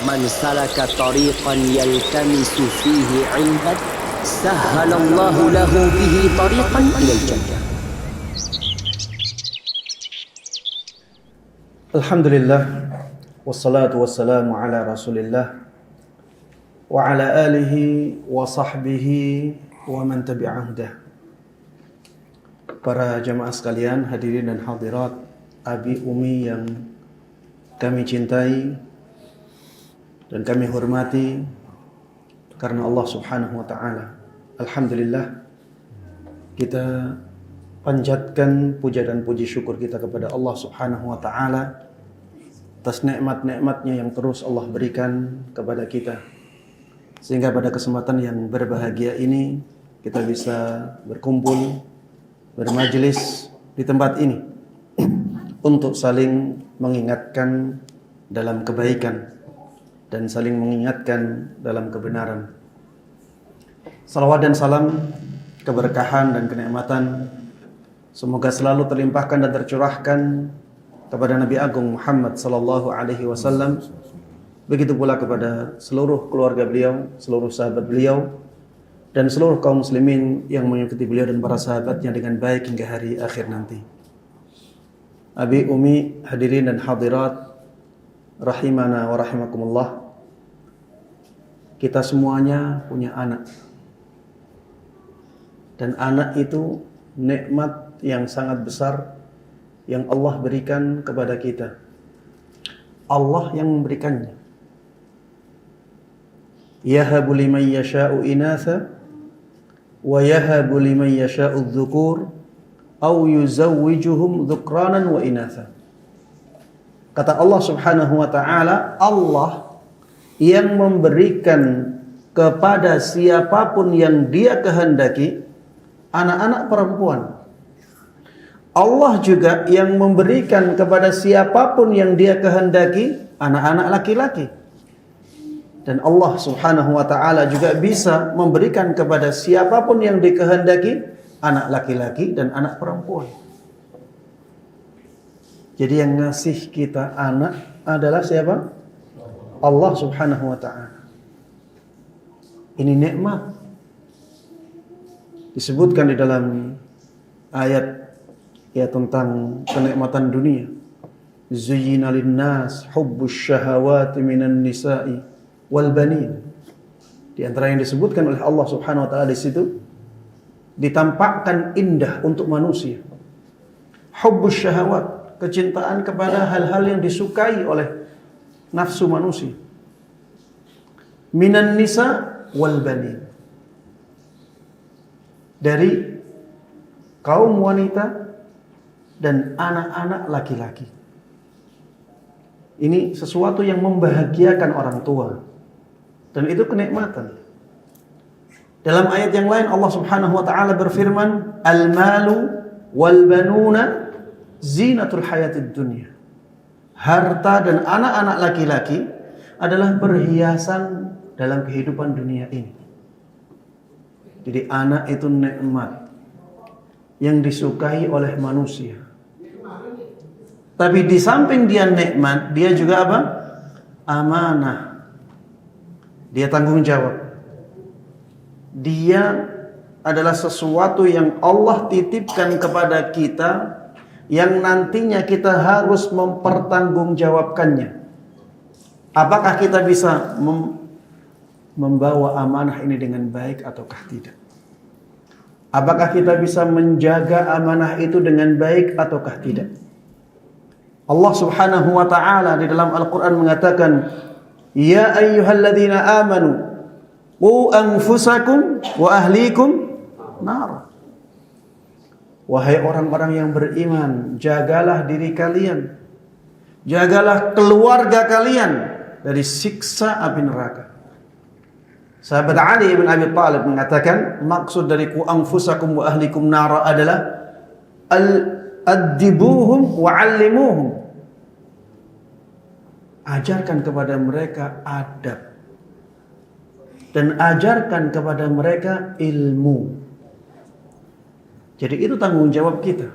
Man salaka tariqan yaltamisu fihi ilman sahhalallahu lahu bihi tariqan ilal jannah. Alhamdulillah, wassalatu wassalamu ala rasulillah wa ala alihi wa sahbihi wa man tabi'ahu dah. Para jamaah sekalian, hadirin dan hadirat, abi umi yang kami cintai dan kami hormati karena Allah Subhanahu wa taala. Alhamdulillah, kita panjatkan puja dan puji syukur kita kepada Allah Subhanahu wa taala atas nikmat-nikmatnya yang terus Allah berikan kepada kita, sehingga pada kesempatan yang berbahagia ini kita bisa berkumpul, bermajelis di tempat ini untuk saling mengingatkan dalam kebaikan dan saling mengingatkan dalam kebenaran. Salawat dan salam, keberkahan dan kenikmatan semoga selalu terlimpahkan dan tercurahkan kepada Nabi Agung Muhammad sallallahu alaihi wasallam. Begitu pula kepada seluruh keluarga beliau, seluruh sahabat beliau, dan seluruh kaum muslimin yang mengikuti beliau dan para sahabatnya dengan baik hingga hari akhir nanti. Abi umi, hadirin dan hadirat rahimana wa rahimakumullah. Kita semuanya punya anak. Dan anak itu nikmat yang sangat besar yang Allah berikan kepada kita. Allah yang memberikannya. Yahabu liman yasha'u inatha wa yahabu liman yasha'u adh-dhukur aw yuzawwijuhum dhukranan wa inatha. Kata Allah Subhanahu wa taala, Allah yang memberikan kepada siapapun yang Dia kehendaki anak-anak perempuan. Allah juga yang memberikan kepada siapapun yang Dia kehendaki anak-anak laki-laki. Dan Allah Subhanahu wa taala juga bisa memberikan kepada siapapun yang dikehendaki anak laki-laki dan anak perempuan. Jadi yang ngasih kita anak adalah siapa? Allah Subhanahu wa taala. Ini nikmat. Disebutkan di dalam ayat ya tentang kenikmatan dunia. Zuyyina lin-nas hubbus syahawati minan nisa'i wal banin. Di antara yang disebutkan oleh Allah Subhanahu wa taala di situ, ditampakkan indah untuk manusia. Hubbus syahawat, kecintaan kepada hal-hal yang disukai oleh nafsu manusia. Minan nisa wal banin. Dari kaum wanita dan anak-anak laki-laki. Ini sesuatu yang membahagiakan orang tua. Dan itu kenikmatan. Dalam ayat yang lain Allah Subhanahu wa taala berfirman, "Al-malu wal banuna zinatul hayatid dunya." Harta dan anak-anak laki-laki adalah perhiasan dalam kehidupan dunia ini. Jadi anak itu nikmat yang disukai oleh manusia. Tapi di samping dia nikmat, dia juga apa? Amanah. Dia tanggung jawab. Dia adalah sesuatu yang Allah titipkan kepada kita yang nantinya kita harus mempertanggungjawabkannya. Apakah kita bisa membawa amanah ini dengan baik ataukah tidak? Apakah kita bisa menjaga amanah itu dengan baik ataukah tidak? Allah Subhanahu wa taala di dalam Al-Qur'an mengatakan, "Ya ayyuhalladzina amanu qu anfusakum wa ahlikum nar." Wahai orang-orang yang beriman, jagalah diri kalian, jagalah keluarga kalian dari siksa api neraka. Sahabat Ali bin Abi Thalib mengatakan, maksud dari ku anfusakum wa ahlikum nara adalah addibuhum wa 'allimuhum. Ajarkan kepada mereka adab dan ajarkan kepada mereka ilmu. Jadi itu tanggung jawab kita.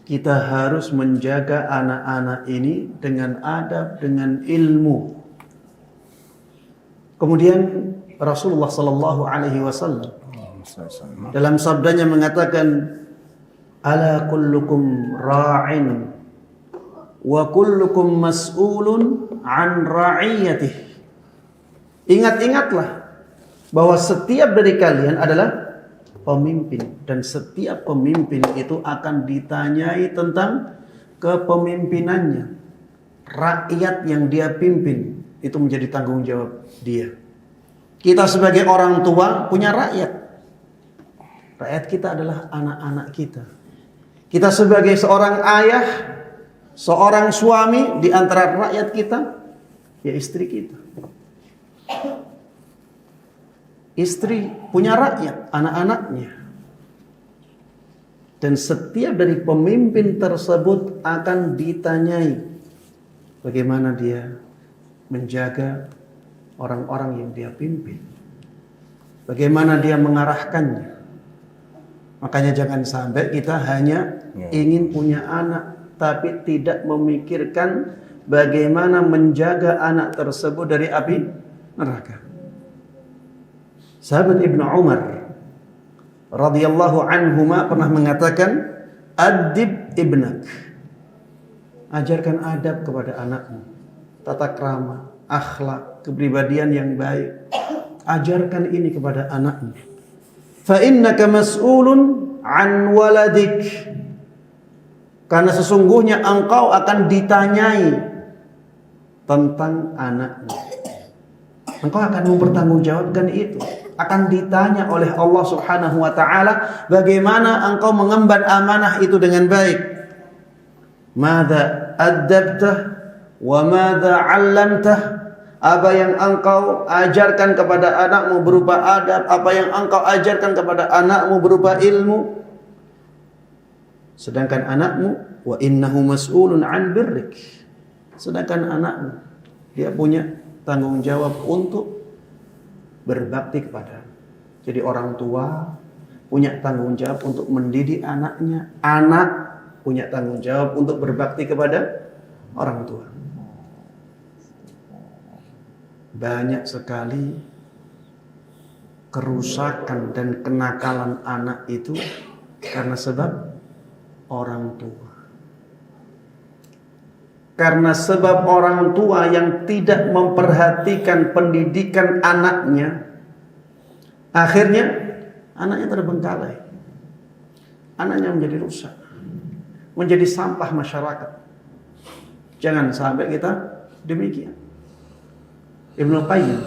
Kita harus menjaga anak-anak ini dengan adab, dengan ilmu. Kemudian Rasulullah sallallahu alaihi wasallam dalam sabdanya mengatakan, ala kullukum ra'in wa kullukum mas'ulun an ra'iyatih. Ingat-ingatlah bahwa setiap dari kalian adalah pemimpin, dan setiap pemimpin itu akan ditanyai tentang kepemimpinannya. Rakyat yang dia pimpin itu menjadi tanggung jawab dia. Kita sebagai orang tua punya rakyat. Rakyat kita adalah anak-anak kita. Kita sebagai seorang ayah, seorang suami, di antara rakyat kita ya istri kita. Istri punya rakyat, anak-anaknya. Dan setiap dari pemimpin tersebut akan ditanyai bagaimana dia menjaga orang-orang yang dia pimpin. Bagaimana dia mengarahkannya. Makanya jangan sampai kita hanya ingin punya anak, tapi tidak memikirkan bagaimana menjaga anak tersebut dari api neraka. Sahabat Ibnu Umar radhiyallahu anhuma pernah mengatakan, adib ibnak, ajarkan adab kepada anakmu, tata krama, akhlak, kepribadian yang baik. Ajarkan ini kepada anakmu. Fa innaka mas'ulun an waladik, karena sesungguhnya engkau akan ditanyai tentang anakmu. Engkau akan mempertanggungjawabkan itu. Akan ditanya oleh Allah Subhanahu wa taala bagaimana engkau mengemban amanah itu dengan baik. Madza adabtah wa madza 'allamtah? Apa yang engkau ajarkan kepada anakmu berupa adab, apa yang engkau ajarkan kepada anakmu berupa ilmu. Sedangkan anakmu, wa innahu mas'ulun 'an birrik. Sedangkan anakmu, dia punya tanggung jawab untuk berbakti kepada. Jadi orang tua punya tanggung jawab untuk mendidik anaknya. Anak punya tanggung jawab untuk berbakti kepada orang tua. Banyak sekali kerusakan dan kenakalan anak itu karena sebab orang tua. Karena sebab orang tua yang tidak memperhatikan pendidikan anaknya, akhirnya anaknya terbengkalai. Anaknya menjadi rusak, menjadi sampah masyarakat. Jangan sampai kita demikian. Ibnu Qayyim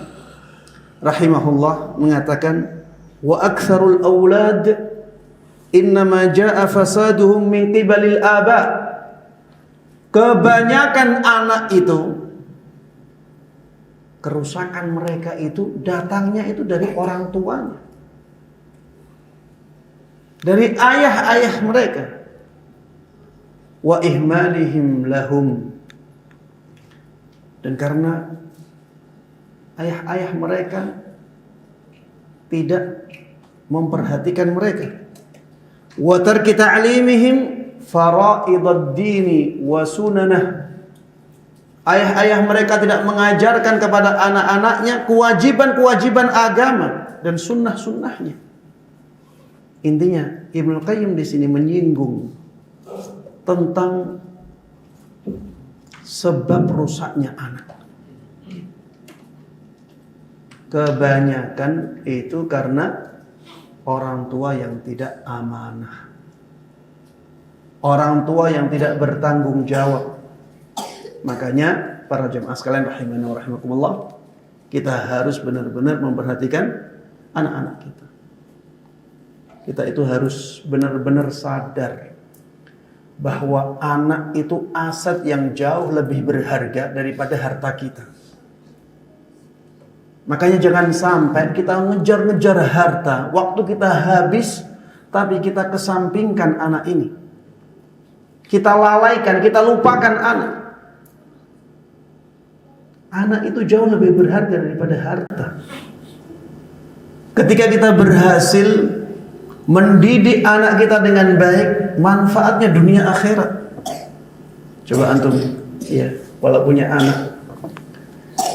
rahimahullah mengatakan, wa aktsarul aulad innama jaa fasaduhum min qibalil aba. Kebanyakan anak itu, kerusakan mereka itu datangnya itu dari orang tuanya, dari ayah-ayah mereka. Wa ihmalihim lahum, dan karena ayah-ayah mereka tidak memperhatikan mereka. Wa tarki ta'limihim fara'idad dini wa sunanah. Ayah-ayah mereka tidak mengajarkan kepada anak-anaknya kewajiban-kewajiban agama dan sunnah-sunnahnya. Intinya Ibnu Qayyim di sini menyinggung tentang sebab rusaknya anak. Kebanyakan itu karena orang tua yang tidak amanah. Orang tua yang tidak bertanggung jawab. Makanya para jemaah sekalian rahimani wa rahimakumullah, kita harus benar-benar memperhatikan anak-anak kita. Kita itu harus benar-benar sadar bahwa anak itu aset yang jauh lebih berharga daripada harta kita. Makanya jangan sampai kita ngejar-ngejar harta, waktu kita habis, tapi kita kesampingkan anak ini. Kita lalaikan, kita lupakan anak. Anak itu jauh lebih berharga daripada harta. Ketika kita berhasil mendidik anak kita dengan baik, manfaatnya dunia akhirat. Coba antum, ya, kalau punya anak,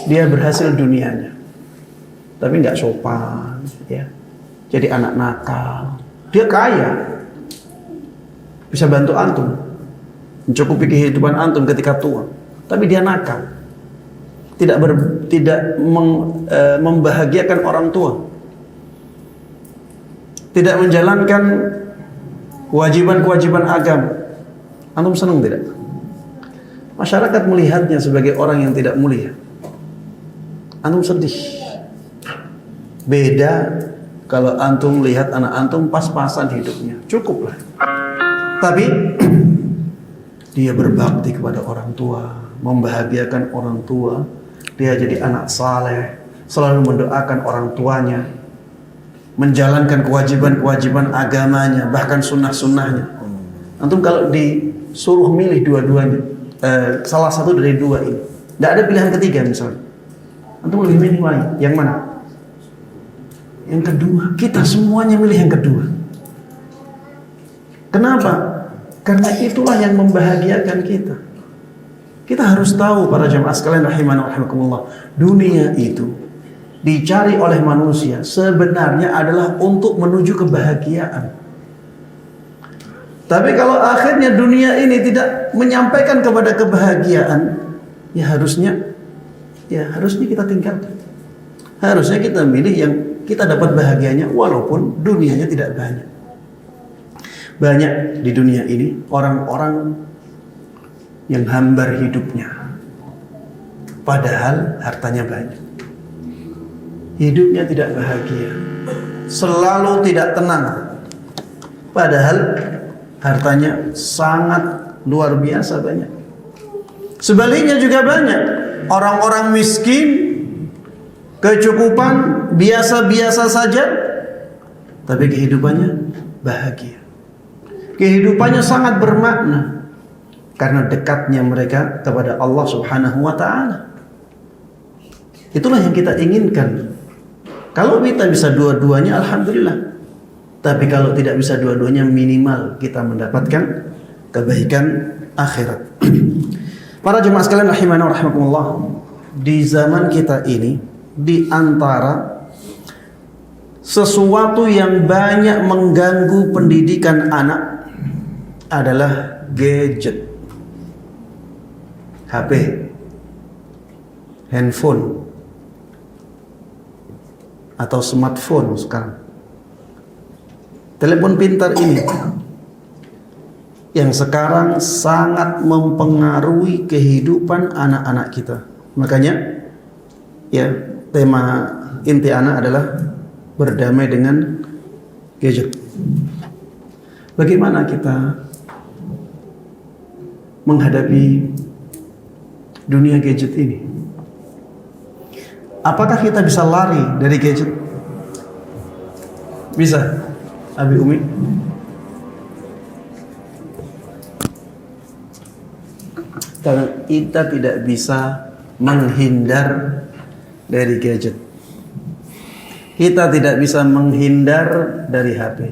dia berhasil dunianya. tapi nggak sopan, ya. Jadi anak nakal. Dia kaya, bisa bantu antum, mencukupi kehidupan antum ketika tua, tapi dia nakal, tidak membahagiakan orang tua, tidak menjalankan kewajiban-kewajiban agama. Antum senang tidak? Masyarakat melihatnya sebagai orang yang tidak mulia. Antum sedih. Beda kalau antum lihat anak antum pas-pasan hidupnya, cukuplah. Tapi dia berbakti kepada orang tua, membahagiakan orang tua, dia jadi anak saleh, selalu mendoakan orang tuanya, menjalankan kewajiban-kewajiban agamanya, bahkan sunnah-sunnahnya. Antum kalau disuruh milih dua-duanya, salah satu dari dua ini, tidak ada pilihan ketiga misalnya, antum lebih milih yang mana? Yang kedua. Kita semuanya milih yang kedua. Kenapa? Karena itulah yang membahagiakan kita. Kita harus tahu para jamaah sekalian rahimana wa rahimakumullah, dunia itu dicari oleh manusia sebenarnya adalah untuk menuju kebahagiaan. Tapi kalau akhirnya dunia ini tidak menyampaikan kepada kebahagiaan, ya harusnya kita tinggalkan. Harusnya kita milih yang kita dapat bahagianya walaupun dunianya tidak banyak. Banyak di dunia ini orang-orang yang hambar hidupnya, padahal hartanya banyak. Hidupnya tidak bahagia, selalu tidak tenang, padahal hartanya sangat luar biasa banyak. Sebaliknya juga banyak orang-orang miskin, kecukupan biasa-biasa saja, tapi kehidupannya bahagia. Kehidupannya sangat bermakna karena dekatnya mereka kepada Allah Subhanahu wa taala. Itulah yang kita inginkan. Kalau kita bisa dua-duanya, alhamdulillah. Tapi kalau tidak bisa dua-duanya, minimal kita mendapatkan kebaikan akhirat. Para jemaah sekalian rahimana wa rahimakumullah, di zaman kita ini, di antara sesuatu yang banyak mengganggu pendidikan anak adalah gadget, HP, handphone, atau smartphone sekarang. Telepon pintar ini yang sekarang sangat mempengaruhi kehidupan anak-anak kita. Makanya ya, tema inti anak adalah berdamai dengan gadget. Bagaimana kita menghadapi dunia gadget ini? Apakah kita bisa lari dari gadget? Bisa, Abi Umi? Kita tidak bisa menghindar dari gadget. Kita tidak bisa menghindar dari HP.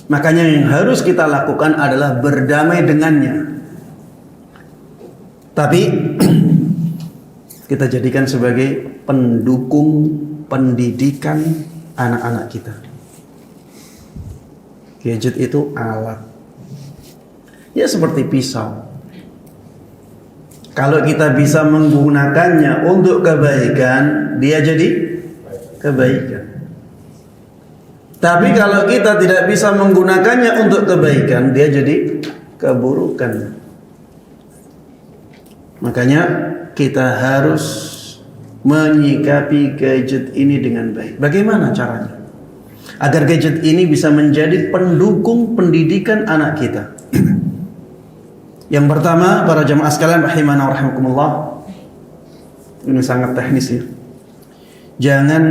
Makanya yang harus kita lakukan adalah berdamai dengannya. Tapi kita jadikan sebagai pendukung pendidikan anak-anak kita. Gadget itu alat. Ya seperti pisau. Kalau kita bisa menggunakannya untuk kebaikan, dia jadi kebaikan. Tapi kalau kita tidak bisa menggunakannya untuk kebaikan, dia jadi keburukan. Makanya kita harus menyikapi gadget ini dengan baik. Bagaimana caranya? Agar gadget ini bisa menjadi pendukung pendidikan anak kita. Yang pertama, para jamaah sekalian rahimana wa rahimakumullah, ini sangat teknis ya. Jangan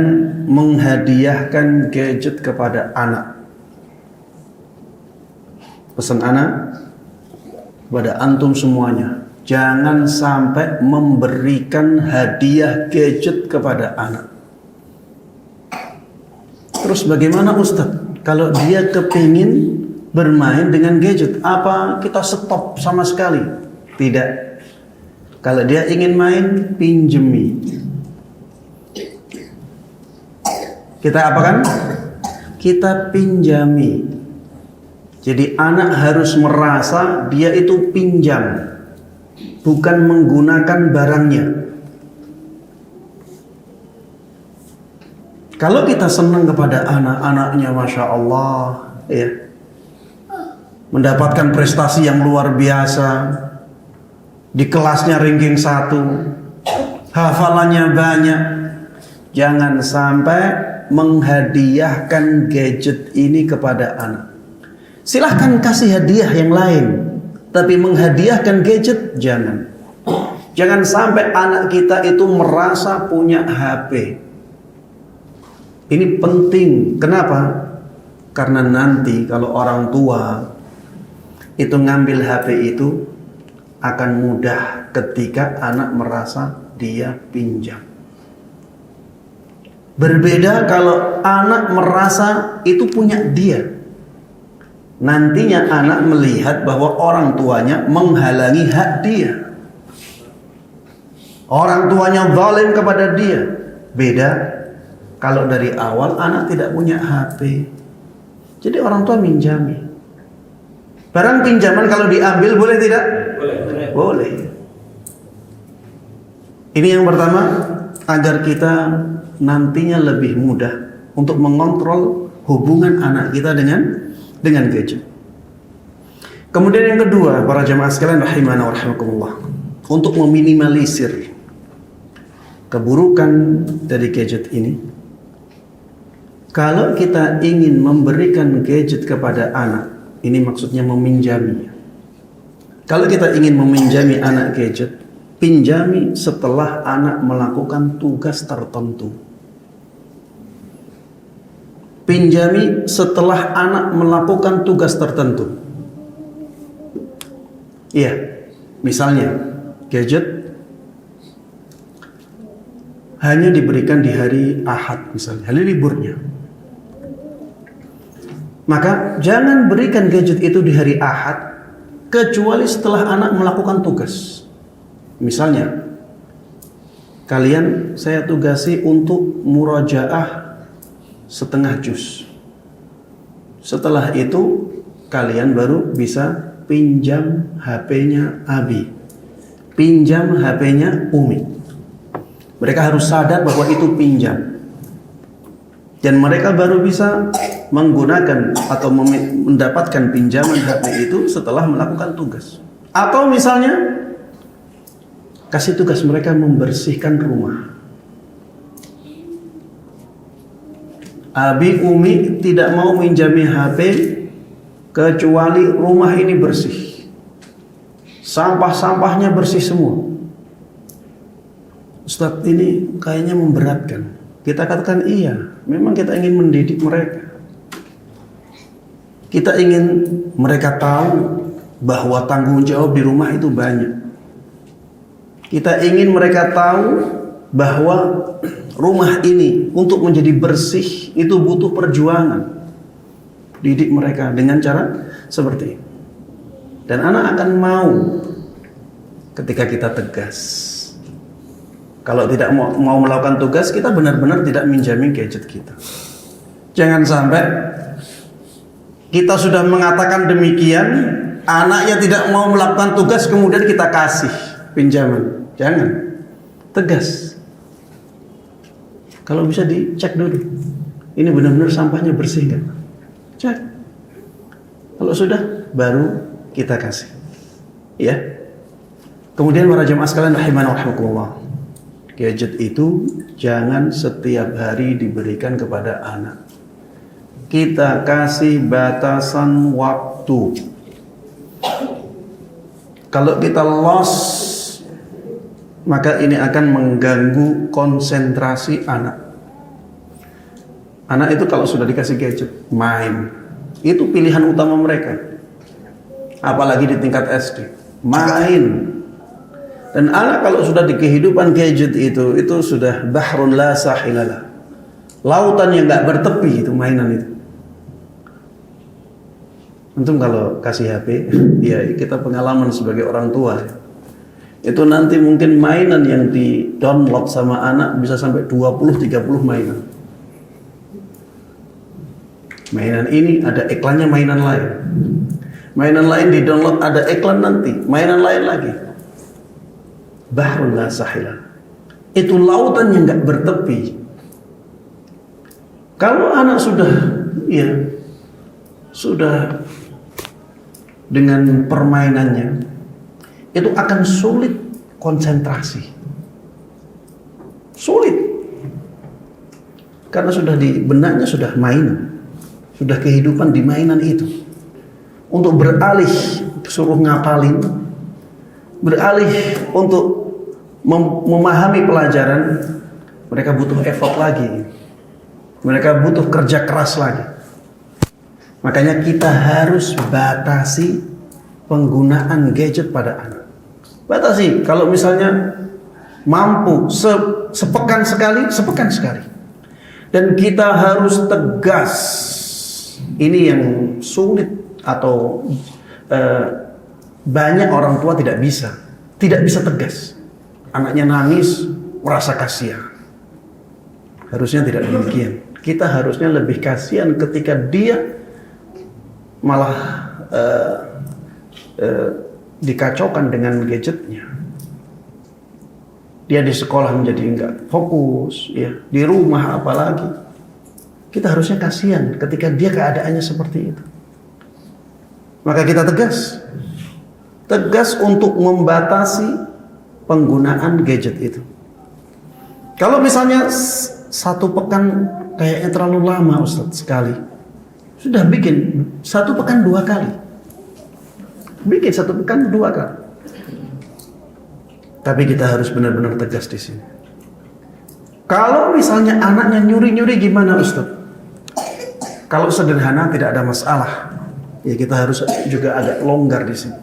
menghadiahkan gadget kepada anak. Pesan anak kepada antum semuanya, jangan sampai memberikan hadiah gadget kepada anak. Terus bagaimana Ustaz? Kalau dia kepingin bermain dengan gadget, apa kita stop sama sekali? Tidak. Kalau dia ingin main, pinjemi. Kita apakan? Kita pinjami. Jadi anak harus merasa dia itu pinjam, bukan menggunakan barangnya. Kalau kita senang kepada anak-anaknya, Masya Allah, ya, mendapatkan prestasi yang luar biasa, di kelasnya ranking 1, hafalannya banyak, jangan sampai menghadiahkan gadget ini kepada anak. Silahkan kasih hadiah yang lain, tapi menghadiahkan gadget jangan. Jangan sampai anak kita itu merasa punya HP. Ini penting. Kenapa? Karena nanti kalau orang tua itu ngambil HP itu akan mudah ketika anak merasa dia pinjam. Berbeda kalau anak merasa itu punya dia. Nantinya anak melihat bahwa orang tuanya menghalangi hak dia. Orang tuanya zalim kepada dia. Beda kalau dari awal anak tidak punya HP. Jadi orang tua minjami. Barang pinjaman kalau diambil boleh tidak? Boleh. Ini yang pertama, agar kita nantinya lebih mudah untuk mengontrol hubungan anak kita dengan gadget. Kemudian yang kedua, para jamaah sekalian rahimana wa rahimakumullah, untuk meminimalisir keburukan dari gadget ini, kalau kita ingin memberikan gadget kepada anak, ini maksudnya meminjami. Kalau kita ingin meminjami anak gadget, pinjami setelah anak melakukan tugas tertentu. Pinjami setelah anak melakukan tugas tertentu. Iya, misalnya gadget hanya diberikan di hari Ahad misalnya, hari liburnya. Maka jangan berikan gadget itu di hari Ahad kecuali setelah anak melakukan tugas. Misalnya, kalian saya tugasi untuk murajaah setengah juz. Setelah itu kalian baru bisa pinjam HP-nya Abi, pinjam HP-nya Umi. Mereka harus sadar bahwa itu pinjam, dan mereka baru bisa menggunakan atau mendapatkan pinjaman HP itu setelah melakukan tugas. Atau misalnya kasih tugas mereka membersihkan rumah. Abi Umi tidak mau minjami HP kecuali rumah ini bersih, sampah-sampahnya bersih semua. Ustaz, ini kayaknya memberatkan. Kita katakan iya, memang kita ingin mendidik mereka. Kita ingin mereka tahu bahwa tanggung jawab di rumah itu banyak. Kita ingin mereka tahu bahwa rumah ini untuk menjadi bersih itu butuh perjuangan. Didik mereka dengan cara seperti ini. Dan anak akan mau ketika kita tegas. Kalau tidak mau melakukan tugas, kita benar-benar tidak minjami gadget kita. Jangan sampai kita sudah mengatakan demikian, anaknya tidak mau melakukan tugas, kemudian kita kasih pinjaman. Jangan. Tegas. Kalau bisa dicek dulu, ini benar-benar sampahnya bersih kan? Cek. Kalau sudah, baru kita kasih. Ya. Kemudian para jemaah sekalian rahimana wa rahimakumullah, gadget itu jangan setiap hari diberikan kepada anak. Kita kasih batasan waktu. Kalau kita lost, maka ini akan mengganggu konsentrasi anak. Anak itu kalau sudah dikasih gadget, main. Itu pilihan utama mereka. Apalagi di tingkat SD, main. Dan anak kalau sudah di kehidupan gadget itu sudah bahrun la sahilalah. Lautan yang gak bertepi itu mainan itu. Antum kalau kasih HP, ya kita pengalaman sebagai orang tua. Itu nanti mungkin mainan yang di download sama anak bisa sampai 20-30 mainan. Mainan ini ada iklannya mainan lain. Mainan lain di-download ada iklan nanti, mainan lain lagi. Bahrul la sahila. Itu lautan yang enggak bertepi. Kalau anak sudah dengan permainannya, itu akan sulit konsentrasi. Sulit. Karena sudah di benaknya sudah mainan. Sudah kehidupan di mainan itu. Untuk beralih suruh ngapalin, beralih untuk memahami pelajaran, mereka butuh effort lagi. Mereka butuh kerja keras lagi. Makanya kita harus batasi penggunaan gadget pada anak. Batasi. Kalau misalnya mampu sepekan sekali. Dan kita harus tegas. Ini yang sulit atau banyak orang tua tidak bisa tegas. Anaknya nangis, merasa kasihan. Harusnya tidak demikian. Kita harusnya lebih kasihan ketika dia malah dikacaukan dengan gadgetnya. Dia di sekolah menjadi enggak fokus, ya. Di rumah apalagi. Kita harusnya kasihan ketika dia keadaannya seperti itu. Maka kita tegas untuk membatasi penggunaan gadget itu. Kalau misalnya 1 pekan kayaknya terlalu lama Ustaz sekali, sudah bikin 1 pekan 2 kali. Bikin 1 pekan 2 kali. Tapi kita harus benar-benar tegas di sini. Kalau misalnya anaknya nyuri-nyuri gimana Ustaz? Kalau sederhana tidak ada masalah. Ya kita harus juga agak longgar di sini.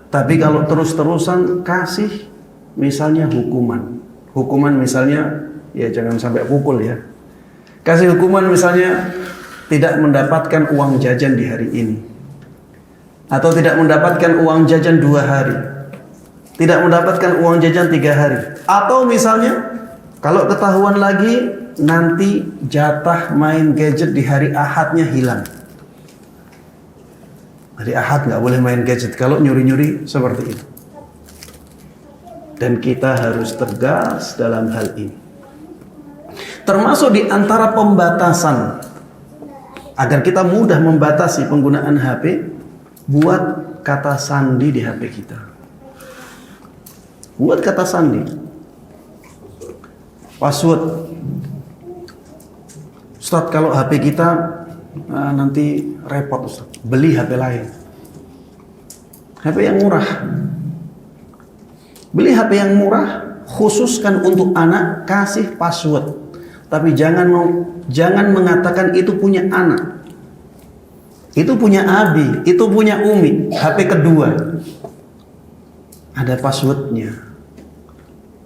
Tapi kalau terus-terusan kasih misalnya hukuman. Hukuman misalnya ya jangan sampai pukul ya. Kasih hukuman misalnya tidak mendapatkan uang jajan di hari ini. Atau tidak mendapatkan uang jajan 2 hari. Tidak mendapatkan uang jajan 3 hari. Atau misalnya kalau ketahuan lagi nanti jatah main gadget di hari Ahadnya hilang. Hari Ahad nggak boleh main gadget kalau nyuri-nyuri seperti itu. Dan kita harus tegas dalam hal ini. Termasuk di antara pembatasan agar kita mudah membatasi penggunaan HP, buat kata sandi di HP kita. Buat kata sandi. Password. Ustaz, kalau HP kita nanti repot Ustaz. Beli HP lain. HP yang murah. Beli HP yang murah, khususkan untuk anak, kasih password. Tapi jangan mengatakan itu punya anak. Itu punya Abi, itu punya Umi, HP kedua. Ada passwordnya.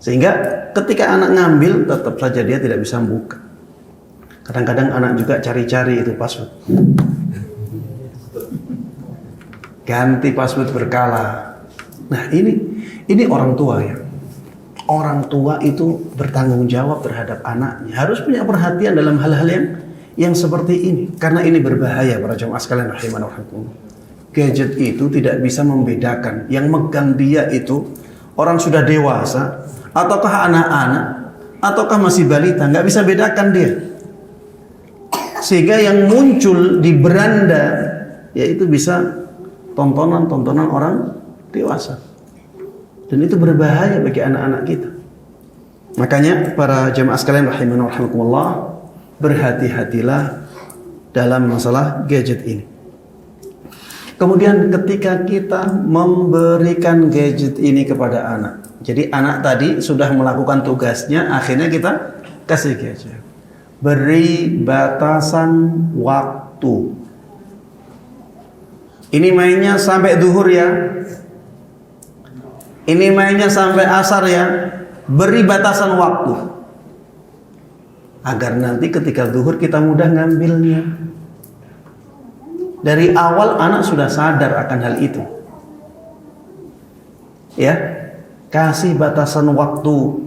Sehingga ketika anak ngambil, tetap saja dia tidak bisa buka. Kadang-kadang anak juga cari-cari itu password. Ganti password berkala. Nah ini orang tua ya. Orang tua itu bertanggung jawab terhadap anaknya. Harus punya perhatian dalam hal-hal yang seperti ini. Karena ini berbahaya para jemaah sekalian rahimani wa rahimakumullah. Gadget itu tidak bisa membedakan. Yang megang dia itu orang sudah dewasa, ataukah anak-anak, ataukah masih balita. Nggak bisa bedakan dia. Sehingga yang muncul di beranda yaitu bisa tontonan-tontonan orang dewasa. Dan itu berbahaya bagi anak-anak kita. Makanya para jemaah sekalian rahimani wa rahimakumullah, berhati-hatilah dalam masalah gadget ini. Kemudian ketika kita memberikan gadget ini kepada anak. Jadi anak tadi sudah melakukan tugasnya, akhirnya kita kasih gadget. Beri batasan waktu. Ini mainnya sampai duhur ya. Ini mainnya sampai asar ya. Beri batasan waktu. Agar nanti ketika duhur kita mudah ngambilnya. Dari awal anak sudah sadar akan hal itu. Ya. Kasih batasan waktu.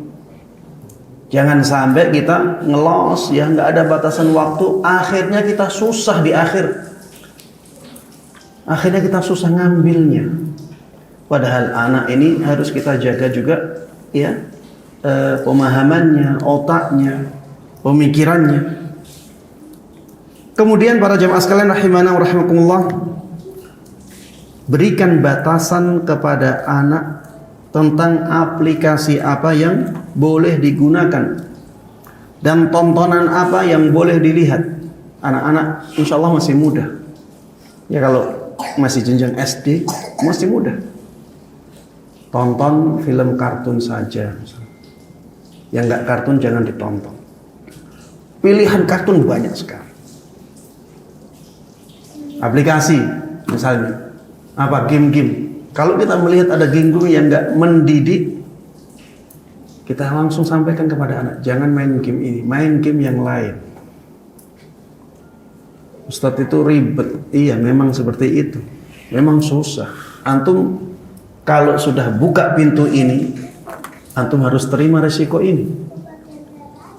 Jangan sampai kita ngelos ya, nggak ada batasan waktu, akhirnya kita susah di akhir. Akhirnya kita susah ngambilnya. Padahal anak ini harus kita jaga juga ya, pemahamannya, otaknya, pemikirannya. Kemudian para jamaah sekalian rahimana wa rahimakumullah, berikan batasan kepada anak tentang aplikasi apa yang boleh digunakan dan tontonan apa yang boleh dilihat. Anak-anak insya Allah masih muda ya, kalau masih jenjang SD masih muda, tonton film kartun saja. Yang nggak kartun jangan ditonton. Pilihan kartun banyak sekali. Aplikasi misalnya apa, game-game. Kalau kita melihat ada game-game yang nggak mendidik, kita langsung sampaikan kepada anak, jangan main game ini, main game yang lain. Ustadz itu ribet. Iya, memang seperti itu. Memang susah. Antum kalau sudah buka pintu ini, antum harus terima resiko ini.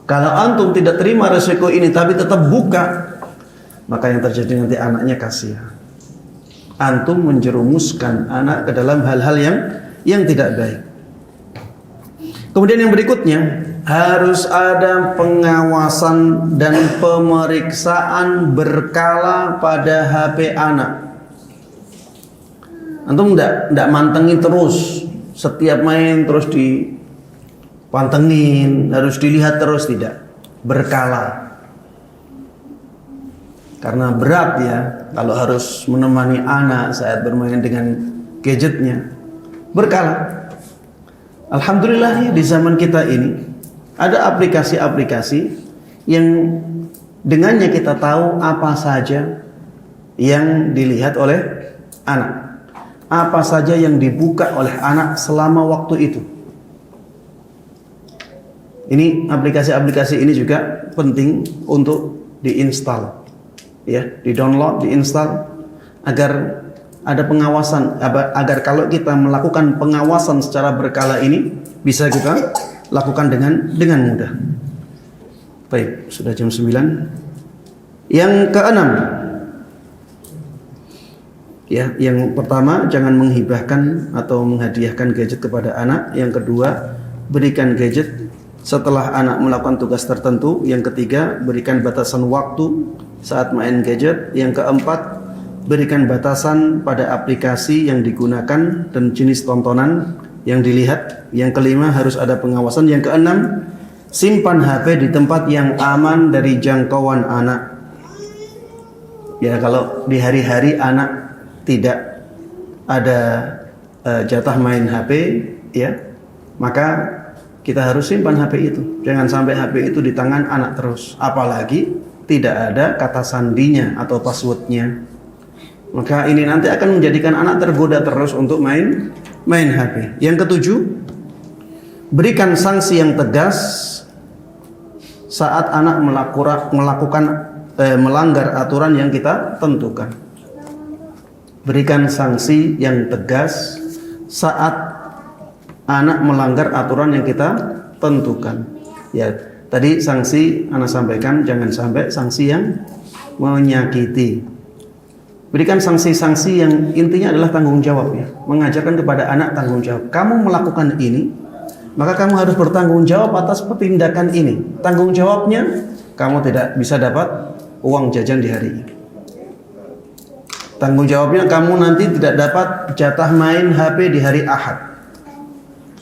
Kalau antum tidak terima resiko ini tapi tetap buka, maka yang terjadi nanti anaknya kasihan. Antum menjerumuskan anak ke dalam hal-hal yang tidak baik. Kemudian yang berikutnya, harus ada pengawasan dan pemeriksaan berkala pada HP anak. Antum enggak mantengin terus, setiap main terus dipantengin, harus dilihat terus, tidak. Berkala. Karena berat ya kalau harus menemani anak saat bermain dengan gadgetnya. Berkala. Alhamdulillah ya, di zaman kita ini ada aplikasi-aplikasi yang dengannya kita tahu apa saja yang dilihat oleh anak, apa saja yang dibuka oleh anak selama waktu itu. Ini aplikasi-aplikasi ini juga penting untuk diinstal. Ya, di-download, di-install agar ada pengawasan, agar kalau kita melakukan pengawasan secara berkala ini bisa kita lakukan dengan mudah. Baik, sudah jam 9. Yang keenam, ya, yang pertama jangan menghibahkan atau menghadiahkan gadget kepada anak. Yang kedua, berikan gadget setelah anak melakukan tugas tertentu. Yang ketiga, berikan batasan waktu saat main gadget. Yang keempat, berikan batasan pada aplikasi yang digunakan dan jenis tontonan yang dilihat. Yang kelima, harus ada pengawasan. Yang keenam, simpan HP di tempat yang aman dari jangkauan anak. Ya, kalau di hari-hari anak tidak ada jatah main HP, ya, maka kita harus simpan HP itu. Jangan sampai HP itu di tangan anak terus. Apalagi tidak ada kata sandinya atau passwordnya. Maka ini nanti akan menjadikan anak tergoda terus untuk main HP. Yang ketujuh, berikan sanksi yang tegas saat anak melanggar aturan yang kita tentukan. Berikan sanksi yang tegas saat anak melanggar aturan yang kita tentukan. Ya, tadi sanksi anak sampaikan, jangan sampai sanksi yang menyakiti. Berikan sanksi-sanksi yang intinya adalah tanggung jawab ya. Mengajarkan kepada anak tanggung jawab. Kamu melakukan ini, maka kamu harus bertanggung jawab atas tindakan ini. Tanggung jawabnya, kamu tidak bisa dapat uang jajan di hari ini. Tanggung jawabnya, kamu nanti tidak dapat jatah main HP di hari Ahad,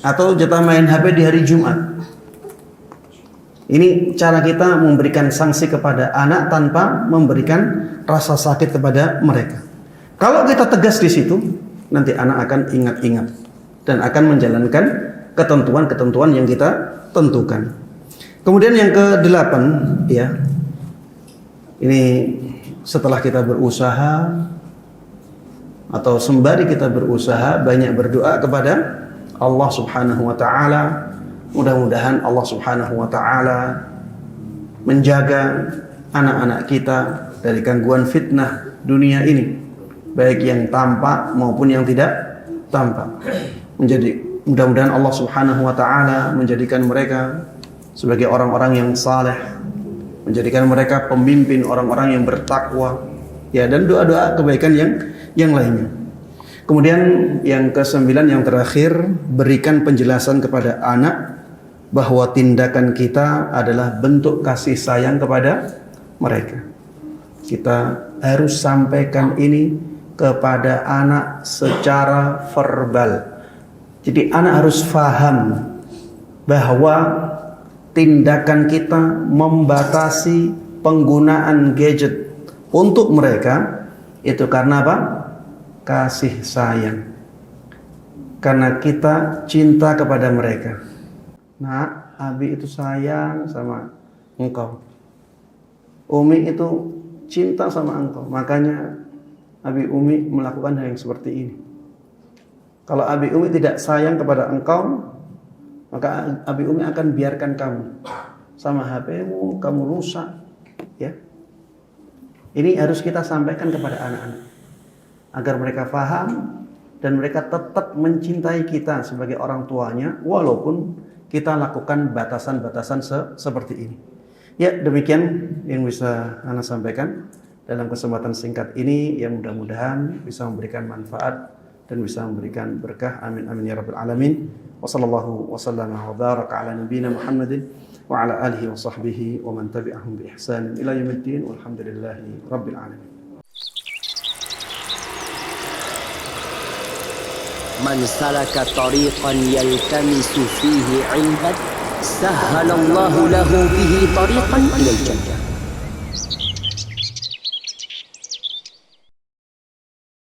atau jatah main HP di hari Jumat. Ini cara kita memberikan sanksi kepada anak tanpa memberikan rasa sakit kepada mereka. Kalau kita tegas di situ, nanti anak akan ingat-ingat dan akan menjalankan ketentuan-ketentuan yang kita tentukan. Kemudian yang ke-8, ya. Ini setelah kita berusaha atau sembari kita berusaha, banyak berdoa kepada Allah Subhanahu wa taala. Mudah-mudahan Allah Subhanahu wa taala menjaga anak-anak kita dari gangguan fitnah dunia ini, baik yang tampak maupun yang tidak tampak. Mudah-mudahan Allah Subhanahu wa taala menjadikan mereka sebagai orang-orang yang saleh, menjadikan mereka pemimpin orang-orang yang bertakwa, ya, dan doa-doa kebaikan yang lainnya. Kemudian yang ke-9 yang terakhir, berikan penjelasan kepada anak bahwa tindakan kita adalah bentuk kasih sayang kepada mereka. Kita harus sampaikan ini kepada anak secara verbal. Jadi anak harus faham bahwa tindakan kita membatasi penggunaan gadget untuk mereka itu karena apa? Kasih sayang. Karena kita cinta kepada mereka. Nak, Abi itu sayang sama engkau. Umi itu cinta sama engkau. Makanya Abi Umi melakukan hal yang seperti ini. Kalau Abi Umi tidak sayang kepada engkau, maka Abi Umi akan biarkan kamu sama HP-mu, kamu rusak, ya. Ini harus kita sampaikan kepada anak-anak agar mereka paham dan mereka tetap mencintai kita sebagai orang tuanya walaupun kita lakukan batasan-batasan seperti ini. Ya, demikian yang bisa Ana sampaikan dalam kesempatan singkat ini, yang mudah-mudahan bisa memberikan manfaat dan bisa memberikan berkah. Amin amin ya rabbal alamin. Wa sallallahu wa sallama wa baraka ala nabiyyina Muhammadin wa ala alihi wa sahbihi wa man tabi'ahum bi ihsan ila yaumiddin walhamdulillahi rabbil alamin. Man salaka tariqan yaltamisu fihi 'ilman sahhalallahu lahu bihi tariqan ilal jannah.